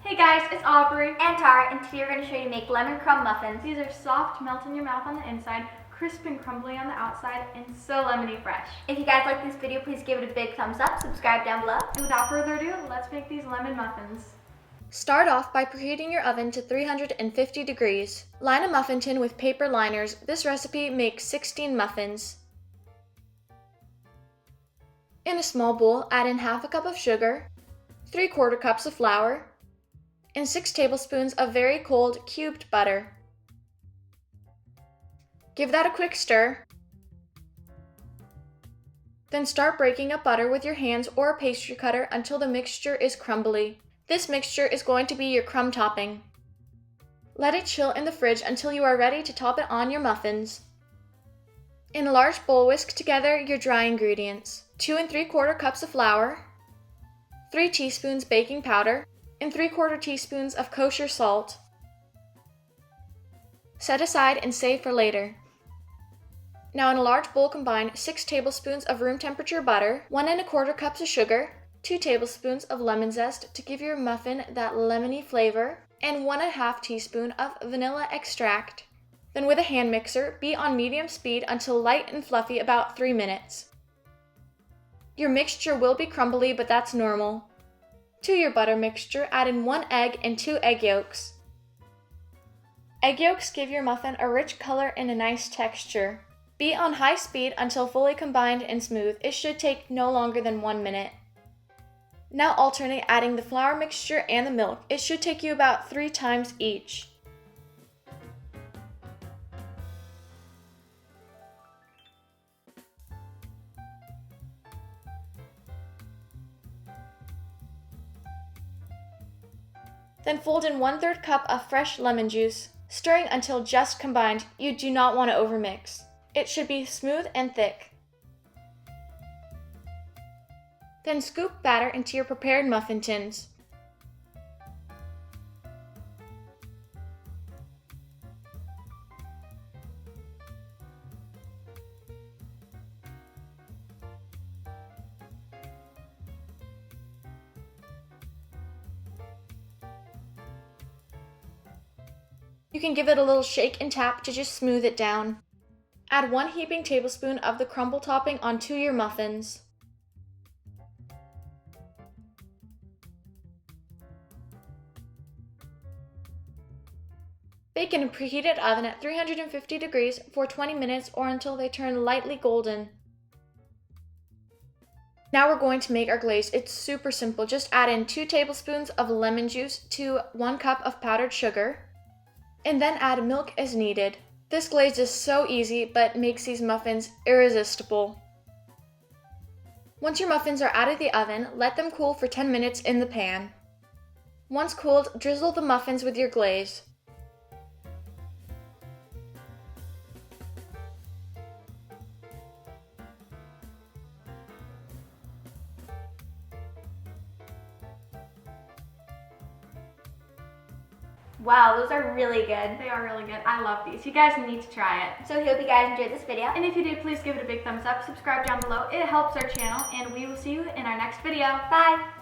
Hey guys, it's Aubrey and Tara, and today we're going to show you to make lemon crumb muffins. These are soft, melt in your mouth on the inside, crisp and crumbly on the outside, and so lemony fresh. If you guys like this video, please give it a big thumbs up, subscribe down below. And without further ado, let's make these lemon muffins. Start off by preheating your oven to 350 degrees. Line a muffin tin with paper liners. This recipe makes 16 muffins. In a small bowl, add in half a cup of sugar, 3/4 cups of flour, and 6 tablespoons of very cold cubed butter. Give that a quick stir. Then start breaking up butter with your hands or a pastry cutter until the mixture is crumbly. This mixture is going to be your crumb topping. Let it chill in the fridge until you are ready to top it on your muffins. In a large bowl, whisk together your dry ingredients: 2 3/4 cups of flour, 3 teaspoons baking powder, and 3/4 teaspoons of kosher salt. Set aside and save for later. Now in a large bowl, combine 6 tablespoons of room temperature butter, 1 1/4 cups of sugar, 2 tablespoons of lemon zest to give your muffin that lemony flavor, and 1 1/2 teaspoon of vanilla extract. Then with a hand mixer, beat on medium speed until light and fluffy, about 3 minutes. Your mixture will be crumbly, but that's normal. To your butter mixture, add in 1 egg and 2 egg yolks. Egg yolks give your muffin a rich color and a nice texture. Beat on high speed until fully combined and smooth. It should take no longer than 1 minute. Now alternate adding the flour mixture and the milk. It should take you about 3 times each. Then fold in 1/3 cup of fresh lemon juice, stirring until just combined. You do not want to overmix. It should be smooth and thick. Then scoop batter into your prepared muffin tins. You can give it a little shake and tap to just smooth it down. Add 1 heaping tablespoon of the crumble topping onto your muffins. Bake in a preheated oven at 350 degrees for 20 minutes or until they turn lightly golden. Now we're going to make our glaze. It's super simple. Just add in 2 tablespoons of lemon juice to 1 cup of powdered sugar, and then add milk as needed. This glaze is so easy, but makes these muffins irresistible. Once your muffins are out of the oven, let them cool for 10 minutes in the pan. Once cooled, drizzle the muffins with your glaze. Wow, those are really good. They are really good. I love these. You guys need to try it. So we hope you guys enjoyed this video. And if you did, please give it a big thumbs up, subscribe down below. It helps our channel, and we will see you in our next video. Bye!